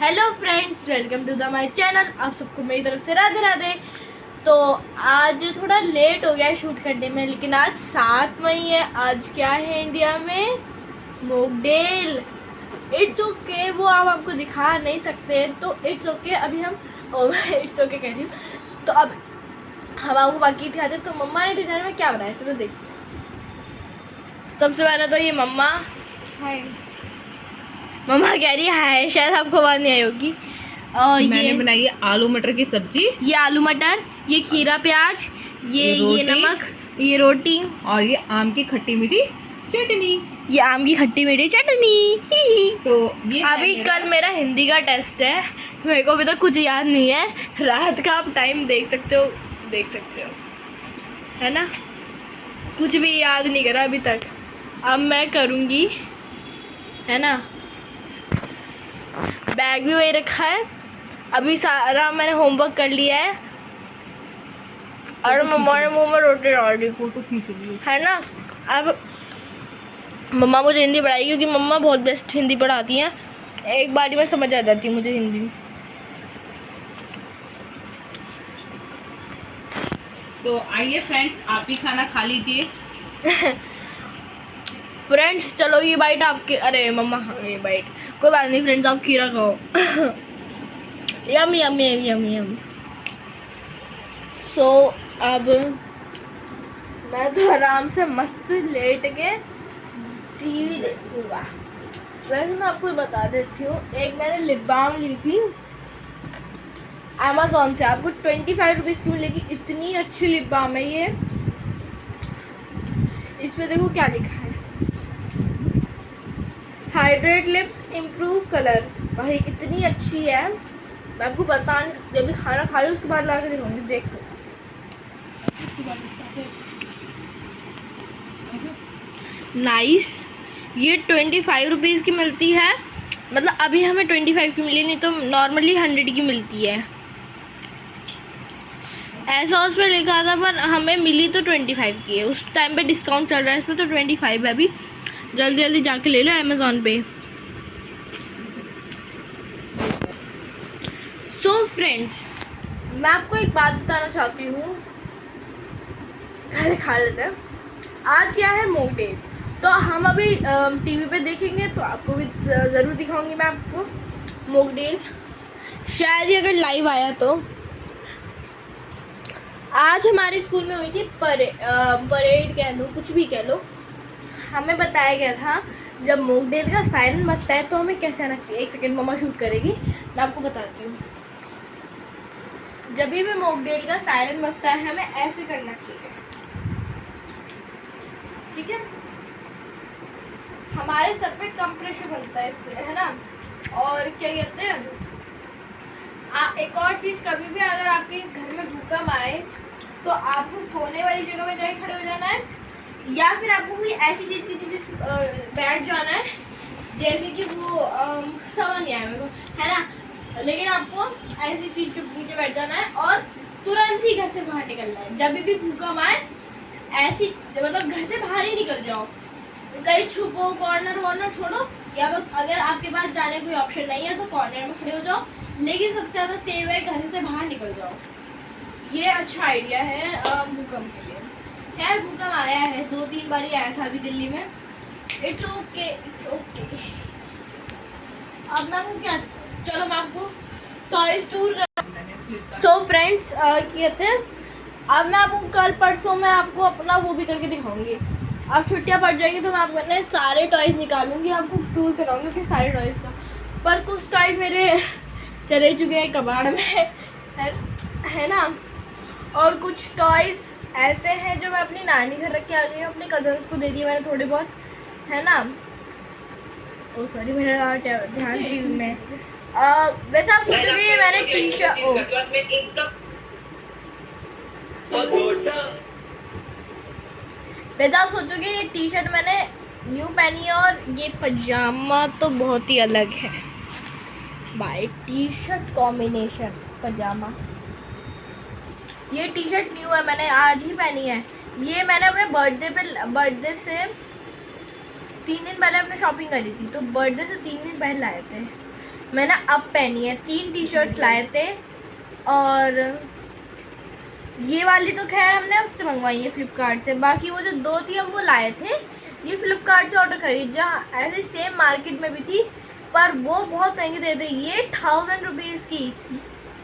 Hello friends, welcome to the my channel. आप सबको मेरी तरफ से राधे राधे। तो आज थोड़ा लेट हो गया है शूट करने में, लेकिन आज 7 मई है। आज क्या है इंडिया में? मोकडेल। इट्स ओके, वो आप आपको दिखा नहीं सकते तो इट्स ओके। अभी हम इट्स ओके कह रही हूँ। तो अब हम आपको बाकी दिखाते। तो मम्मा ने डिनर में क्या बनाया, चलो देखते। सबसे पहले तो ये मम्मा कह रही है, शायद आपको बात नहीं आई होगी। मैंने बनाई है आलू मटर की सब्जी। ये आलू मटर, ये खीरा प्याज, ये नमक, ये रोटी और ये आम की खट्टी मीठी चटनी। ये आम की खट्टी मीठी चटनी। तो ये अभी कल मेरा हिंदी का टेस्ट है। मेरे को अभी तक कुछ याद नहीं है। रात का आप टाइम देख सकते हो है ना। कुछ भी याद नहीं करा अभी तक। अब मैं करूँगी, है ना। बैग भी वही रखा है। अभी सारा मैंने होमवर्क कर लिया है। और मम्मा ने मुँह में रोटी डाल दी, फोटो खींच ली है ना। अब मम्मा मुझे हिंदी पढ़ाई, क्योंकि मम्मा बहुत बेस्ट हिंदी पढ़ाती हैं। एक बारी में समझ आ जाती है मुझे हिंदी। तो आइए फ्रेंड्स, आप भी खाना खा लीजिए। फ्रेंड्स चलो, ये बाइट आपके। अरे मम्मा खा गई बाइट, कोई बात नहीं फ्रेंड्स, आप खीरा खाओ। यम यम यम यम यम। सो अब मैं तो आराम से मस्त लेट के टीवी देखूंगा। वैसे मैं आपको बता देती हूँ, एक मैंने लिप बाम ली थी अमेज़ॉन से। आपको 25 रुपीज़ की मिलेगी। इतनी अच्छी लिप बाम है ये। इस पे देखो क्या लिखा है, हाइड्रेट लिप्स इम्प्रूव कलर। भाई इतनी अच्छी है, मैं आपको बता नहीं सकती। अभी खाना खा लो, उसके बाद ला के दिखाऊंगी, देखो। नाइस। ये 25 रुपीज़ की मिलती है। मतलब अभी हमें 25 की मिली, नहीं तो नॉर्मली 100 की मिलती है। ऐसा उस पर लिखा था, पर हमें मिली तो 25 की है। उस टाइम पे डिस्काउंट चल रहा है इसमें, तो 25 है। अभी जल्दी जल्दी जाके ले लो अमेज़ॉन पे। सो फ्रेंड्स, मैं आपको एक बात बताना चाहती हूँ। पहले खा लेते हैं। आज क्या है? मोकडेल। तो हम अभी टीवी पे देखेंगे, तो आपको भी ज़रूर दिखाऊंगी मैं आपको मोकडेल। शायद ही अगर लाइव आया तो। आज हमारे स्कूल में हुई थी परेड कह लो, कुछ भी कह लो। हमें बताया गया था जब मोकडेल का सायरन बजता है तो हमें कैसे आना चाहिए। एक सेकंड, मम्मा शूट करेगी, मैं आपको बताती हूँ। जब भी मोकडेल का सायरन बजता है हमें ऐसे करना चाहिए, ठीक है। हमारे सर पे कम प्रेशर बनता है इससे, है ना। और क्या कहते हैं, एक और चीज़, कभी भी अगर आपके घर में भूकंप आए तो आपको कोने वाली जगह में जाके खड़े हो जाना है, या फिर आपको कोई ऐसी चीज़ की चीज़ बैठ जाना है, जैसे कि वो समझ नहीं आया मेरे को, है ना। लेकिन आपको ऐसी चीज़ के नीचे बैठ जाना है और तुरंत ही घर से बाहर निकलना है। जब भी भूकंप आए ऐसी, मतलब घर से बाहर ही निकल जाओ। कहीं छुपो, कॉर्नर वॉर्नर छोड़ो, या तो अगर आपके पास जाने कोई ऑप्शन नहीं है तो कॉर्नर में खड़े हो जाओ। लेकिन सबसे ज़्यादा सेव है घर से बाहर निकल जाओ। ये अच्छा आइडिया है भूकंप के लिए। खैर भूकंप आया है, 2-3 बार ही आया था अभी दिल्ली में। It's okay, it's okay. अब मैं आपको क्या, चलो मैं आपको टॉयज टूर कर। सो फ्रेंड्स, कहते हैं अब मैं आपको कल परसों में आपको अपना वो भी करके दिखाऊंगी। अब छुट्टियां पड़ जाएगी तो मैं आपको अपने सारे टॉयज निकालूंगी, आपको टूर कराऊंगी अपने सारे टॉयज का। पर कुछ टॉयज मेरे चले चुके हैं कबाड़ में, है ना। और कुछ टॉयज ऐसे हैं जो मैं अपनी नानी घर रख के आ गई हूँ। अपने कजन्स को दे दिए मैंने थोड़े बहुत, है ना। ओ सॉरी, मेरा ध्यान टीवी में। वैसे आप सोचोगे ये मैंने टी शर्ट, वैसे आप सोचोगे ये टी शर्ट मैंने न्यू पहनी है, और ये पजामा तो बहुत ही अलग है भाई। टी शर्ट कॉम्बिनेशन पजामा, ये टी शर्ट न्यू है, मैंने आज ही पहनी है। ये मैंने अपने बर्थडे से 3 दिन पहले अपने शॉपिंग करी थी, तो बर्थडे से 3 दिन पहले लाए थे। मैंने अब पहनी है। 3 टी शर्ट्स लाए थे और ये वाली तो खैर हमने उससे मंगवाई है फ्लिपकार्ट से। बाकी वो जो 2 थी हम वो लाए थे, ये फ्लिपकार्ट से ऑर्डर करी, जहाँ ऐसे सेम मार्केट में भी थी पर वो बहुत महंगी दे दी। ये 1000 रुपीज़ की,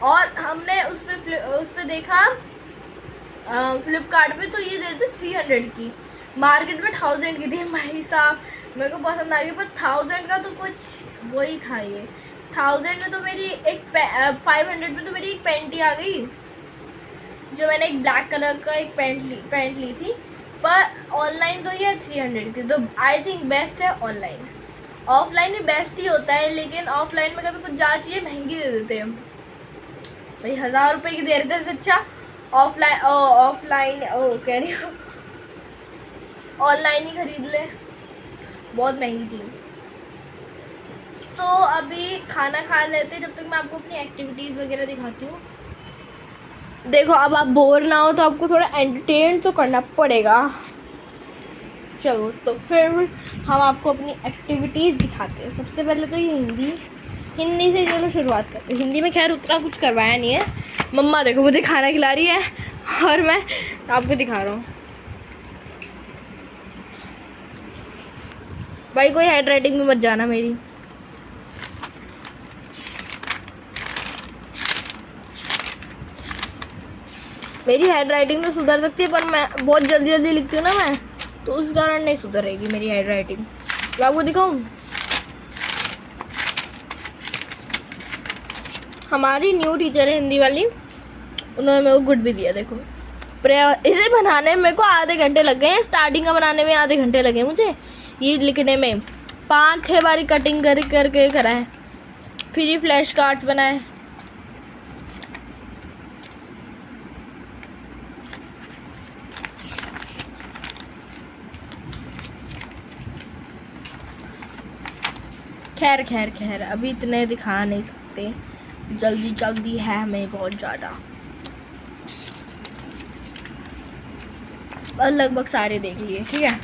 और हमने उस पर देखा फ्लिपकार्ट पे तो ये दे रहे थे 300 की, मार्केट में 1000 की थी। भाई साहब मेरे को पसंद आ गई, पर 1000 का तो कुछ वही था। ये 1000 में तो मेरी एक 500 में तो मेरी एक पैंट ही आ गई, जो मैंने एक ब्लैक कलर का एक पैंट ली थी। पर ऑनलाइन तो ये 300 की, तो आई थिंक बेस्ट है ऑनलाइन। ऑफलाइन भी बेस्ट ही होता है, लेकिन ऑफलाइन में कभी कुछ ज़्यादा चीज़ें महंगी दे देते हैं। भाई 1000 रुपये की दे रहे थे, इससे अच्छा ऑफलाइन कह रही हूँ ऑनलाइन ही खरीद ले, बहुत महंगी थी। सो अभी खाना खा लेते हैं, जब तक मैं आपको अपनी एक्टिविटीज़ वगैरह दिखाती हूँ। देखो अब आप बोर ना हो तो आपको थोड़ा एंटरटेन तो करना पड़ेगा। चलो तो फिर हम आपको अपनी एक्टिविटीज़ दिखाते हैं। सबसे पहले तो ये हिंदी से चलो शुरुआत करते हैं। हिंदी में खैर उतना कुछ करवाया नहीं है। मम्मा देखो मुझे खाना खिला रही है और मैं आपको दिखा रहा हूँ। भाई कोई हैंड राइटिंग में मत जाना मेरी। मेरी हैंड राइटिंग तो सुधर सकती है, पर मैं बहुत जल्दी जल्दी लिखती हूँ ना मैं, तो उस कारण नहीं सुधरेगी मेरी हैंड राइटिंग। तो आपको दिखाऊँ, हमारी न्यू टीचर है हिंदी वाली, उन्होंने मेरे को गुड भी दिया। देखो इसे बनाने में मेरे को आधे घंटे लग गए हैं, स्टार्टिंग का बनाने में आधे घंटे लगे मुझे, ये लिखने में 5-6 बारी कटिंग करके करा है। फिर ये फ्लैश कार्ड्स बनाए। खैर अभी इतने दिखा नहीं सकते, जल्दी है हमें बहुत ज़्यादा। और लगभग सारे देख लिए, ठीक है।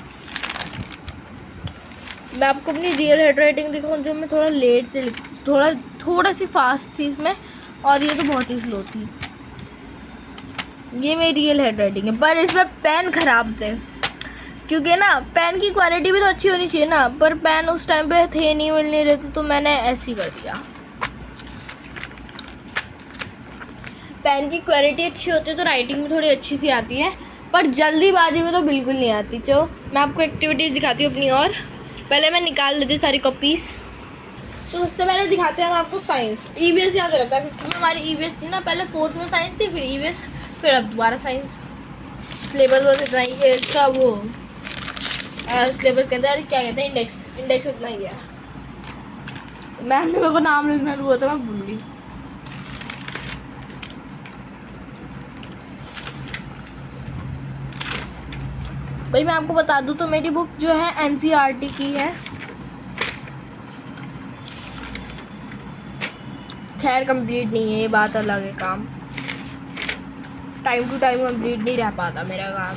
मैं आपको अपनी रियल हैंड राइटिंग दिखाऊँ, जो मैं थोड़ा लेट से थोड़ा सी फास्ट थी इसमें, और ये तो बहुत ही स्लो थी। ये मेरी रियल हैंड राइटिंग है, पर इसमें पेन ख़राब थे, क्योंकि ना पेन की क्वालिटी भी तो अच्छी होनी चाहिए ना, पर पेन उस टाइम पे थे नहीं, मिल नहीं रहे थे, तो मैंने ऐसे ही कर दिया। पेन की क्वालिटी अच्छी होती है तो राइटिंग भी थोड़ी अच्छी सी आती है, पर जल्दीबाजी में तो बिल्कुल नहीं आती। चलो मैं आपको एक्टिविटीज़ दिखाती हूँ अपनी, और पहले मैं निकाल लेती हूँ सारी कॉपीज़। सो सबसे पहले दिखाते हैं हम आपको साइंस। EVS याद रहता है, 5th में हमारी EVS थी ना, पहले 4th में साइंस थी, फिर EVS, फिर अब दोबारा साइंस। सिलेबस बस इतना ही है इसका, वो सिलेबस कहते हैं, क्या कहते हैं, इंडेक्स इतना ही है। मैम ने मेरे को नाम लिखना हुआ था, मैं भूल गई। भाई मैं आपको बता दूं तो मेरी बुक जो है NCERT की है। खैर कंप्लीट नहीं है, ये बात अलग है। काम टाइम टू टाइम कंप्लीट नहीं रह पाता मेरा काम।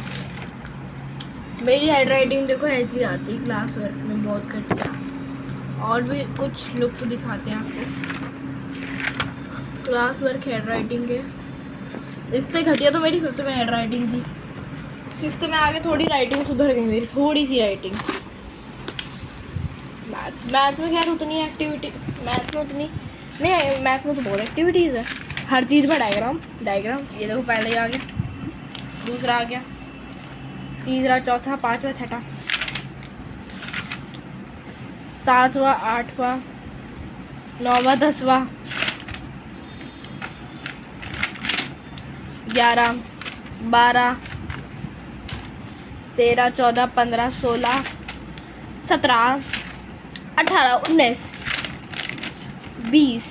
मेरी हैंड राइटिंग देखो ऐसी आती है क्लास वर्क में, बहुत घटिया। और भी कुछ लुक तो दिखाते हैं आपको। क्लास वर्क हैंड राइटिंग के, इससे घटिया तो मेरी 5th में हैंड राइटिंग थी। 6th में आगे थोड़ी राइटिंग सुधर गई मेरी, थोड़ी सी राइटिंग। मैथ में खैर उतनी एक्टिविटी, मैथ में तो बहुत एक्टिविटीज़ है, हर चीज़ में डायग्राम। ये देखो पहले ही आ गया, दूसरा आ गया, तीसरा, चौथा, 5वां, 6वां, 7वां, 8वां, 9वां, 10वां, 11, 12, 13, 14, 15, 16, 17, 18, 19, 20।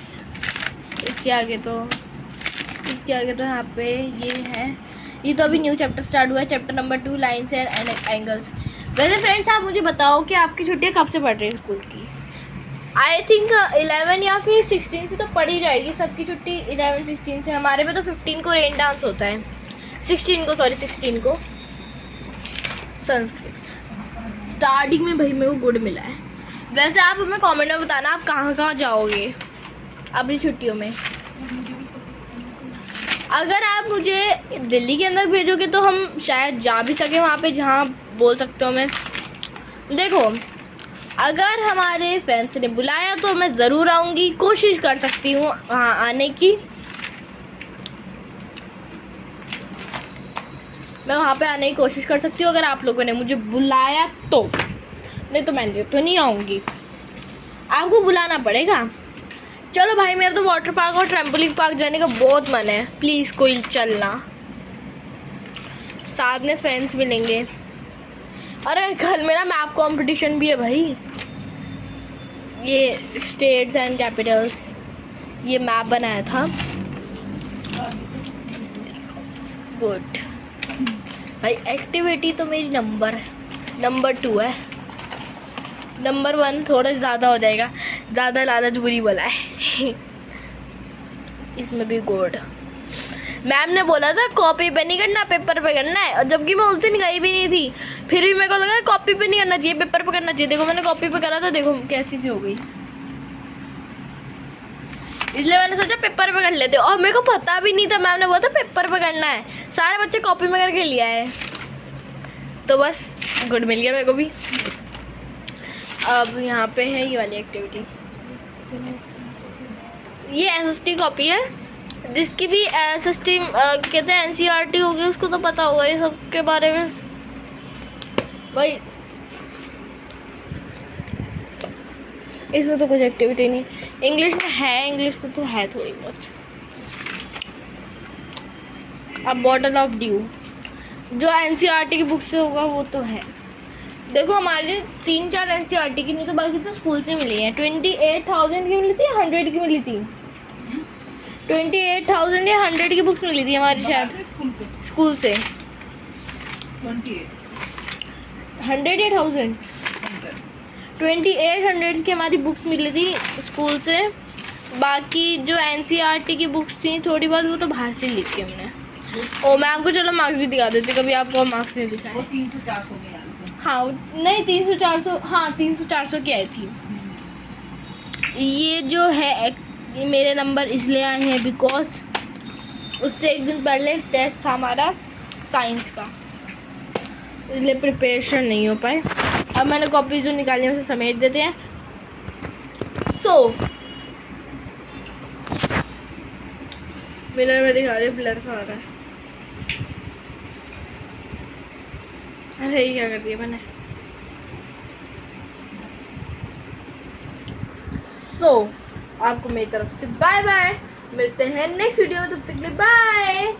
इसके आगे तो यहाँ पे ये है। ये तो अभी न्यू चैप्टर स्टार्ट हुआ है, chapter number 2, lines and angles. वैसे फ्रेंड्स आप मुझे बताओ कि आपकी छुट्टियाँ कब से पड़ रही है स्कूल की? आई थिंक 11 या फिर 16 से तो पड़ ही जाएगी सबकी छुट्टी। 11-16 से। हमारे में तो 15 को रेन डांस होता है, 16 को संस्कृत। स्टार्टिंग में भाई मेरे को गुड मिला है। वैसे आप हमें कमेंट में बताना आप कहाँ जाओगे, अपनी छुट्टियों में। अगर आप मुझे दिल्ली के अंदर भेजोगे तो हम शायद जा भी सकें वहाँ पे, जहाँ बोल सकता हूँ मैं। देखो, अगर हमारे फैंस ने बुलाया तो मैं ज़रूर आऊँगी, कोशिश कर सकती हूँ वहाँ आने की। मैं वहाँ पे आने की कोशिश कर सकती हूँ अगर आप लोगों ने मुझे बुलाया तो, नहीं तो मैं तो नहीं आऊँगी, आपको बुलाना पड़ेगा। चलो भाई, मेरा तो वाटर पार्क और ट्रैम्पोलिन पार्क जाने का बहुत मन है, प्लीज़ कोई चलना, साथ में फ्रेंड्स मिलेंगे। अरे कल मेरा मैप कंपटीशन भी है भाई, ये स्टेट्स एंड कैपिटल्स, ये मैप बनाया था। गुड भाई, एक्टिविटी तो मेरी नंबर 2 है, नंबर 1 थोड़ा ज़्यादा हो जाएगा, ज़्यादा लालच बुरी बला है। इसमें भी गुड। मैम ने बोला था कॉपी पे नहीं करना, पेपर पे करना है, और जबकि मैं उस दिन गई भी नहीं थी, फिर भी मेरे को लगा कॉपी पे नहीं करना चाहिए, पेपर पे करना चाहिए। देखो मैंने कॉपी पे करा था, देखो कैसी सी हो गई, इसलिए मैंने सोचा पेपर पे कर लेते। और मेरे को पता भी नहीं था, मैम ने बोला था पेपर पे करना है, सारे बच्चे कॉपी में करके लिया है, तो बस गुड मिल गया मेरे को भी। अब यहाँ पे है ये वाली एक्टिविटी, ये SST कॉपी है, जिसकी भी SST कहते हैं NCERT होगी, उसको तो पता होगा ये सब के बारे में भाई। इसमें तो कुछ एक्टिविटी नहीं, इंग्लिश में है, इंग्लिश में तो है थोड़ी बहुत। अब बॉटल ऑफ ड्यू जो NCERT की बुक से होगा वो तो है। देखो हमारे 3-4 NCERT की नहीं तो बाकी तो स्कूल से मिली है। 28,000 की मिली थी, 100 की मिली थी, 28,000 या 100 की बुक्स मिली थी हमारी शायद स्कूल से। 100 या 1000, 2800 की हमारी बुक्स मिली थी स्कूल से। बाकी जो NCERT की बुक्स थी थोड़ी बहुत, वो तो बाहर से ली थी हमने। और मैम को चलो मार्क्स भी दिखा देते, कभी आपको मार्क्स नहीं दिखाए। वो 300-400 में आई थी। हाँ नहीं 300-400, हाँ 300-400 की आई थी। ये जो है ये मेरे नंबर इसलिए आए हैं बिकॉज उससे एक दिन पहले टेस्ट था हमारा साइंस का, इसलिए प्रिपरेशन नहीं हो पाए। अब मैंने कॉपी जो निकाली है उसे समेट देते हैं। मिरर में दिखा रहे ब्लर सा आ रहा है। अरे ये क्या कर दिया मैंने। आपको मेरी तरफ से बाय बाय, मिलते हैं नेक्स्ट वीडियो में, तब तक के लिए बाय।